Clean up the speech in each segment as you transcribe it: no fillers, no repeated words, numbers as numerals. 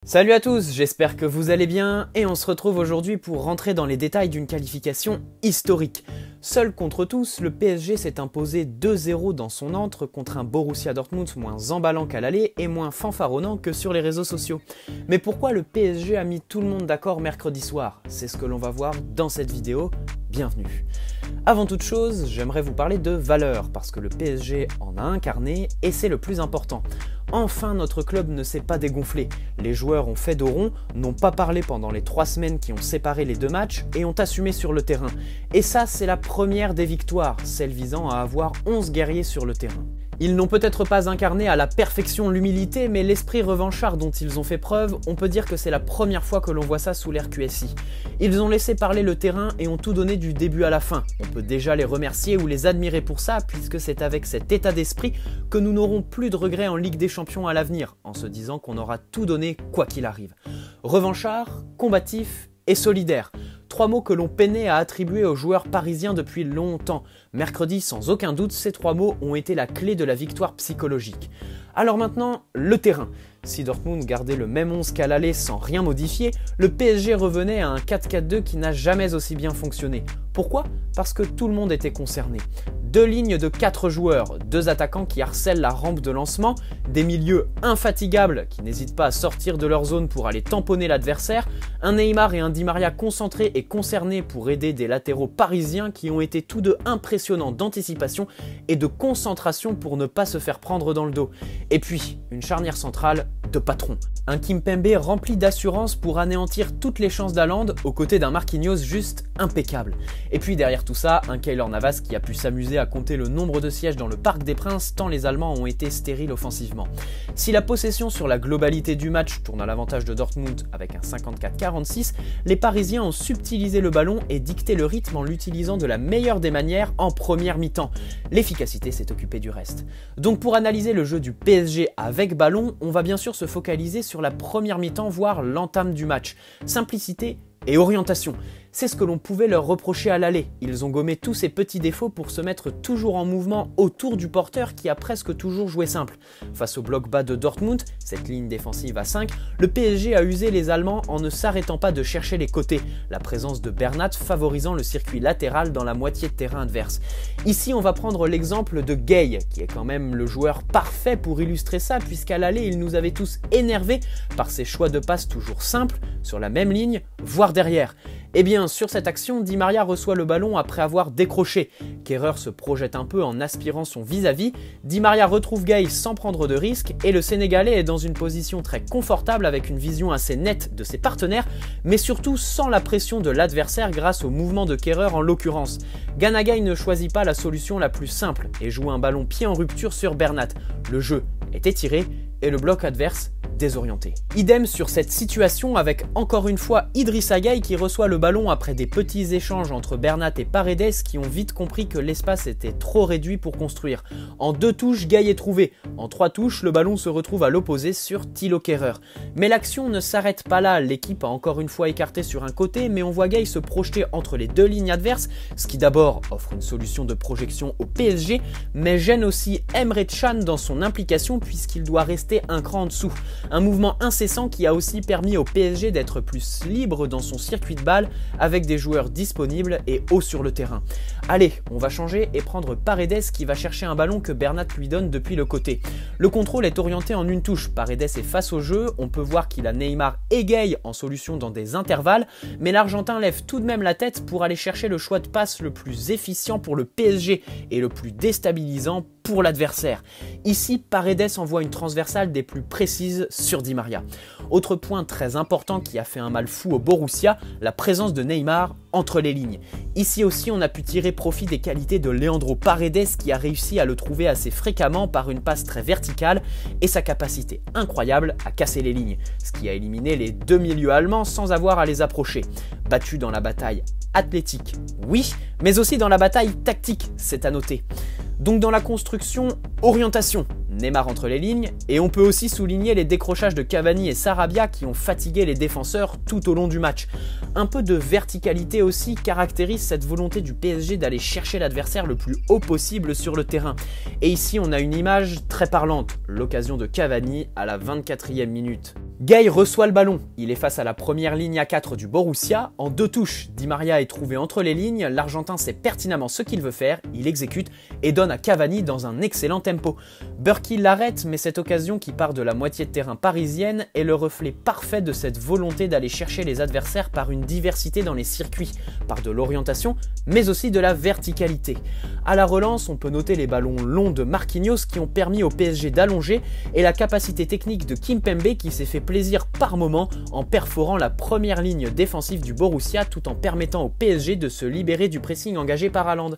Salut à tous, j'espère que vous allez bien et on se retrouve aujourd'hui pour rentrer dans les détails d'une qualification historique. Seul contre tous, le PSG s'est imposé 2-0 dans son antre contre un Borussia Dortmund moins emballant qu'à l'aller et moins fanfaronnant que sur les réseaux sociaux. Mais pourquoi le PSG a mis tout le monde d'accord mercredi soir? C'est ce que l'on va voir dans cette vidéo. Bienvenue. Avant toute chose, j'aimerais vous parler de valeur parce que le PSG en a incarné et c'est le plus important. Enfin, notre club ne s'est pas dégonflé. Les joueurs ont fait dos rond, n'ont pas parlé pendant les 3 semaines qui ont séparé les deux matchs et ont assumé sur le terrain. Et ça, c'est la première des victoires, celle visant à avoir 11 guerriers sur le terrain. Ils n'ont peut-être pas incarné à la perfection l'humilité, mais l'esprit revanchard dont ils ont fait preuve, on peut dire que c'est la première fois que l'on voit ça sous l'ère QSI. Ils ont laissé parler le terrain et ont tout donné du début à la fin. On peut déjà les remercier ou les admirer pour ça, puisque c'est avec cet état d'esprit que nous n'aurons plus de regrets en Ligue des Champions à l'avenir, en se disant qu'on aura tout donné quoi qu'il arrive. Revanchard, combatif et solidaire. 3 mots que l'on peinait à attribuer aux joueurs parisiens depuis longtemps. Mercredi, sans aucun doute, ces 3 mots ont été la clé de la victoire psychologique. Alors maintenant, le terrain. Si Dortmund gardait le même 11 qu'à l'aller sans rien modifier, le PSG revenait à un 4-4-2 qui n'a jamais aussi bien fonctionné. Pourquoi? Parce que tout le monde était concerné. 2 lignes de 4 joueurs, 2 attaquants qui harcèlent la rampe de lancement, des milieux infatigables qui n'hésitent pas à sortir de leur zone pour aller tamponner l'adversaire, un Neymar et un Di Maria concentrés et concernés pour aider des latéraux parisiens qui ont été tous deux impressionnants d'anticipation et de concentration pour ne pas se faire prendre dans le dos. Et puis, une charnière centrale de patron. Un Kimpembe rempli d'assurance pour anéantir toutes les chances d'Haaland aux côtés d'un Marquinhos juste impeccable. Et puis derrière tout ça, un Keylor Navas qui a pu s'amuser à compter le nombre de sièges dans le Parc des Princes tant les Allemands ont été stériles offensivement. Si la possession sur la globalité du match tourne à l'avantage de Dortmund avec un 54-46, les Parisiens ont subtilisé le ballon et dicté le rythme en l'utilisant de la meilleure des manières en première mi-temps. L'efficacité s'est occupée du reste. Donc pour analyser le jeu du PSG avec ballon, on va bien sûr se focaliser sur la première mi-temps, voire l'entame du match. Simplicité et orientation. C'est ce que l'on pouvait leur reprocher à l'aller. Ils ont gommé tous ces petits défauts pour se mettre toujours en mouvement autour du porteur qui a presque toujours joué simple. Face au bloc bas de Dortmund, cette ligne défensive à 5, le PSG a usé les Allemands en ne s'arrêtant pas de chercher les côtés, la présence de Bernat favorisant le circuit latéral dans la moitié de terrain adverse. Ici, on va prendre l'exemple de Gueye, qui est quand même le joueur parfait pour illustrer ça, puisqu'à l'aller, il nous avait tous énervés par ses choix de passe toujours simples, sur la même ligne, voire derrière. Eh bien, sur cette action, Di Maria reçoit le ballon après avoir décroché. Kehrer se projette un peu en aspirant son vis-à-vis. Di Maria retrouve Gueye sans prendre de risque et le Sénégalais est dans une position très confortable avec une vision assez nette de ses partenaires, mais surtout sans la pression de l'adversaire grâce au mouvement de Kehrer en l'occurrence. Gana Gueye ne choisit pas la solution la plus simple et joue un ballon pied en rupture sur Bernat. Le jeu est étiré et le bloc adverse désorienté. Idem sur cette situation avec encore une fois Idrissa Gueye qui reçoit le ballon après des petits échanges entre Bernat et Paredes qui ont vite compris que l'espace était trop réduit pour construire. En 2 touches, Gueye est trouvé. En 3 touches, le ballon se retrouve à l'opposé sur Thilo Kehrer. Mais l'action ne s'arrête pas là, l'équipe a encore une fois écarté sur un côté, mais on voit Gueye se projeter entre les 2 lignes adverses, ce qui d'abord offre une solution de projection au PSG, mais gêne aussi Emre Can dans son implication puisqu'il doit rester un cran en dessous. Un mouvement incessant qui a aussi permis au PSG d'être plus libre dans son circuit de balle avec des joueurs disponibles et hauts sur le terrain. Allez, on va changer et prendre Paredes qui va chercher un ballon que Bernat lui donne depuis le côté. Le contrôle est orienté en une touche, Paredes est face au jeu, on peut voir qu'il a Neymar et Gueye en solution dans des intervalles, mais l'Argentin lève tout de même la tête pour aller chercher le choix de passe le plus efficient pour le PSG et le plus déstabilisant pour l'adversaire. Ici, Paredes envoie une transversale des plus précises sur Di Maria. Autre point très important qui a fait un mal fou au Borussia, la présence de Neymar entre les lignes. Ici aussi, on a pu tirer profit des qualités de Leandro Paredes qui a réussi à le trouver assez fréquemment par une passe très verticale et sa capacité incroyable à casser les lignes, ce qui a éliminé les 2 milieux allemands sans avoir à les approcher. Battu dans la bataille athlétique, oui, mais aussi dans la bataille tactique, c'est à noter. Donc dans la construction, orientation. Neymar entre les lignes, et on peut aussi souligner les décrochages de Cavani et Sarabia qui ont fatigué les défenseurs tout au long du match. Un peu de verticalité aussi caractérise cette volonté du PSG d'aller chercher l'adversaire le plus haut possible sur le terrain. Et ici on a une image très parlante, l'occasion de Cavani à la 24e minute. Gueye reçoit le ballon, il est face à la première ligne à 4 du Borussia, en 2 touches, Di Maria est trouvé entre les lignes, l'Argentin sait pertinemment ce qu'il veut faire, il exécute et donne à Cavani dans un excellent tempo. Burki l'arrête, mais cette occasion qui part de la moitié de terrain parisienne est le reflet parfait de cette volonté d'aller chercher les adversaires par une diversité dans les circuits, par de l'orientation, mais aussi de la verticalité. À la relance, on peut noter les ballons longs de Marquinhos qui ont permis au PSG d'allonger et la capacité technique de Kimpembe qui s'est fait plaisir par moment en perforant la première ligne défensive du Borussia tout en permettant au PSG de se libérer du pressing engagé par Haaland.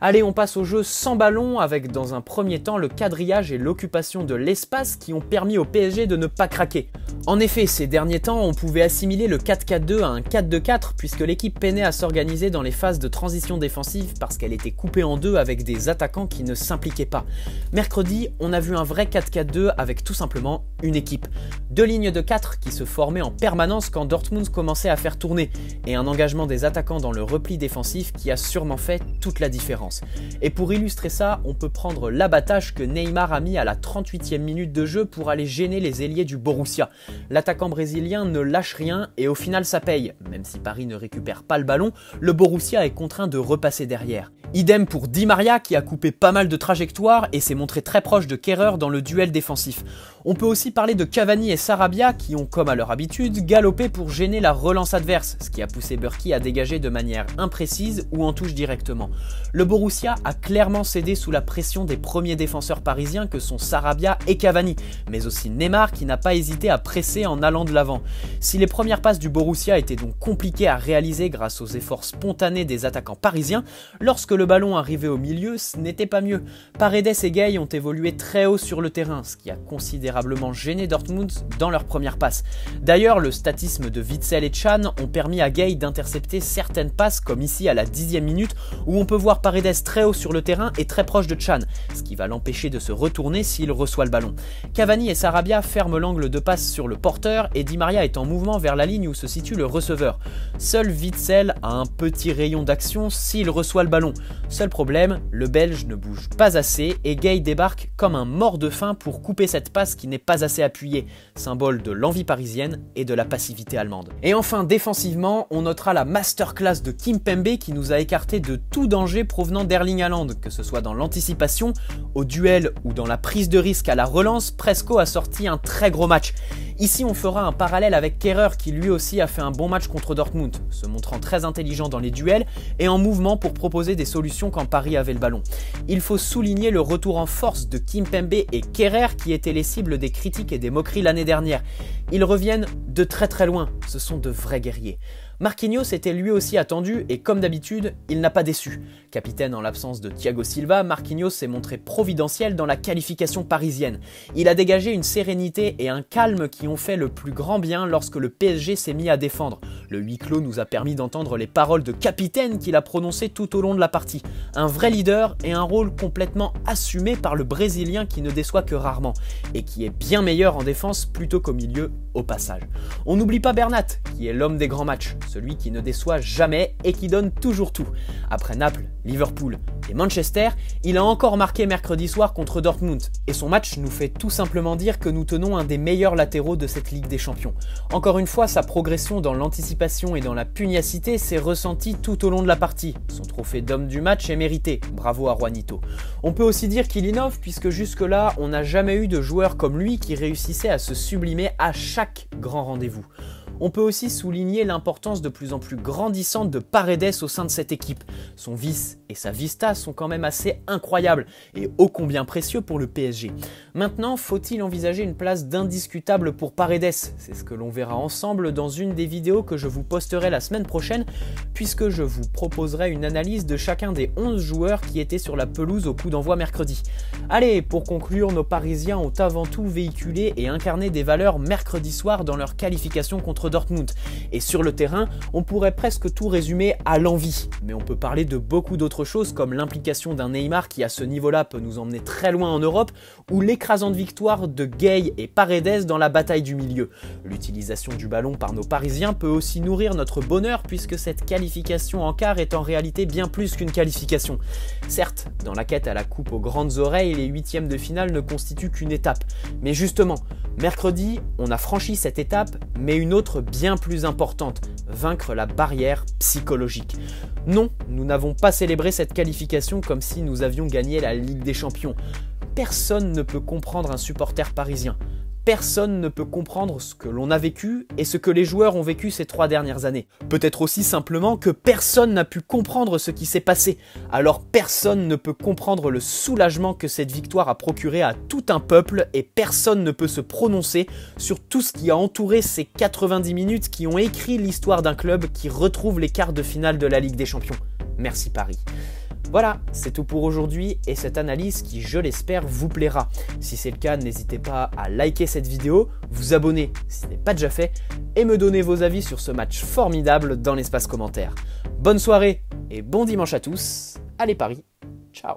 Allez, on passe au jeu sans ballon avec dans un premier temps le quadrillage et l'occupation de l'espace qui ont permis au PSG de ne pas craquer. En effet, ces derniers temps, on pouvait assimiler le 4-4-2 à un 4-2-4 puisque l'équipe peinait à s'organiser dans les phases de transition défensive parce qu'elle était coupée en deux avec des attaquants qui ne s'impliquaient pas. Mercredi, on a vu un vrai 4-4-2 avec tout simplement une équipe. 2 lignes de 4 qui se formaient en permanence quand Dortmund commençait à faire tourner et un engagement des attaquants dans le repli défensif qui a sûrement fait toute la différence. Et pour illustrer ça, on peut prendre l'abattage que Neymar a mis à la 38e minute de jeu pour aller gêner les ailiers du Borussia. L'attaquant brésilien ne lâche rien et au final ça paye. Même si Paris ne récupère pas le ballon, le Borussia est contraint de repasser derrière. Idem pour Di Maria qui a coupé pas mal de trajectoires et s'est montré très proche de Kehrer dans le duel défensif. On peut aussi parler de Cavani et Sarabia qui ont, comme à leur habitude, galopé pour gêner la relance adverse, ce qui a poussé Burki à dégager de manière imprécise ou en touche directement. Le Borussia a clairement cédé sous la pression des premiers défenseurs parisiens que sont Sarabia et Cavani, mais aussi Neymar qui n'a pas hésité à presser en allant de l'avant. Si les premières passes du Borussia étaient donc compliquées à réaliser grâce aux efforts spontanés des attaquants parisiens, lorsque le ballon arrivait au milieu, ce n'était pas mieux. Paredes et Gueye ont évolué très haut sur le terrain, ce qui a considérablement gêné Dortmund dans leur première passe. D'ailleurs, le statisme de Witsel et Can ont permis à Gueye d'intercepter certaines passes, comme ici à la 10e minute, où on peut voir Paredes très haut sur le terrain et très proche de Can, ce qui va l'empêcher de se retourner s'il reçoit le ballon. Cavani et Sarabia ferment l'angle de passe sur le porteur et Di Maria est en mouvement vers la ligne où se situe le receveur. Seul Witsel a un petit rayon d'action s'il reçoit le ballon. Seul problème, le Belge ne bouge pas assez et Gueye débarque comme un mort de faim pour couper cette passe qui n'est pas assez appuyée, symbole de l'envie parisienne et de la passivité allemande. Et enfin, défensivement, on notera la masterclass de Kimpembe qui nous a écarté de tout danger provenant d'Erling Haaland, que ce soit dans l'anticipation, au duel ou dans la prise de risque à la relance. Presco a sorti un très gros match. Ici, on fera un parallèle avec Kehrer qui lui aussi a fait un bon match contre Dortmund, se montrant très intelligent dans les duels et en mouvement pour proposer des solutions quand Paris avait le ballon. Il faut souligner le retour en force de Kimpembe et Kehrer qui étaient les cibles des critiques et des moqueries l'année dernière. Ils reviennent de très très loin, ce sont de vrais guerriers. Marquinhos était lui aussi attendu et comme d'habitude, il n'a pas déçu. Capitaine en l'absence de Thiago Silva, Marquinhos s'est montré providentiel dans la qualification parisienne. Il a dégagé une sérénité et un calme qui ont fait le plus grand bien lorsque le PSG s'est mis à défendre. Le huis clos nous a permis d'entendre les paroles de capitaine qu'il a prononcées tout au long de la partie. Un vrai leader et un rôle complètement assumé par le Brésilien qui ne déçoit que rarement et qui est bien meilleur en défense plutôt qu'au milieu au passage. On n'oublie pas Bernat qui est l'homme des grands matchs, celui qui ne déçoit jamais et qui donne toujours tout. Après Naples, Liverpool et Manchester, il a encore marqué mercredi soir contre Dortmund et son match nous fait tout simplement dire que nous tenons un des meilleurs latéraux de cette Ligue des Champions. Encore une fois, sa progression dans l'anticipation et dans la pugnacité s'est ressentie tout au long de la partie. Son trophée d'homme du match est mérité, bravo à Juanito. On peut aussi dire qu'il innove puisque jusque-là, on n'a jamais eu de joueur comme lui qui réussissait à se sublimer à chaque grand rendez-vous. On peut aussi souligner l'importance de plus en plus grandissante de Paredes au sein de cette équipe. Son vice et sa vista sont quand même assez incroyables et ô combien précieux pour le PSG. Maintenant, faut-il envisager une place d'indiscutable pour Paredes? C'est ce que l'on verra ensemble dans une des vidéos que je vous posterai la semaine prochaine puisque je vous proposerai une analyse de chacun des 11 joueurs qui étaient sur la pelouse au coup d'envoi mercredi. Allez, pour conclure, nos Parisiens ont avant tout véhiculé et incarné des valeurs mercredi soir dans leur qualification contre contre Dortmund. Et sur le terrain, on pourrait presque tout résumer à l'envie. Mais on peut parler de beaucoup d'autres choses comme l'implication d'un Neymar qui à ce niveau-là peut nous emmener très loin en Europe, ou l'écrasante victoire de Gueye et Paredes dans la bataille du milieu. L'utilisation du ballon par nos Parisiens peut aussi nourrir notre bonheur puisque cette qualification en quart est en réalité bien plus qu'une qualification. Certes, dans la quête à la coupe aux grandes oreilles, les huitièmes de finale ne constituent qu'une étape. Mais justement, mercredi, on a franchi cette étape, mais une autre bien plus importante, vaincre la barrière psychologique. Non, nous n'avons pas célébré cette qualification comme si nous avions gagné la Ligue des Champions. Personne ne peut comprendre un supporter parisien. Personne ne peut comprendre ce que l'on a vécu et ce que les joueurs ont vécu ces 3 dernières années. Peut-être aussi simplement que personne n'a pu comprendre ce qui s'est passé. Alors personne ne peut comprendre le soulagement que cette victoire a procuré à tout un peuple et personne ne peut se prononcer sur tout ce qui a entouré ces 90 minutes qui ont écrit l'histoire d'un club qui retrouve les quarts de finale de la Ligue des Champions. Merci Paris. Voilà, c'est tout pour aujourd'hui et cette analyse qui, je l'espère, vous plaira. Si c'est le cas, n'hésitez pas à liker cette vidéo, vous abonner si ce n'est pas déjà fait et me donner vos avis sur ce match formidable dans l'espace commentaire. Bonne soirée et bon dimanche à tous. Allez Paris, ciao.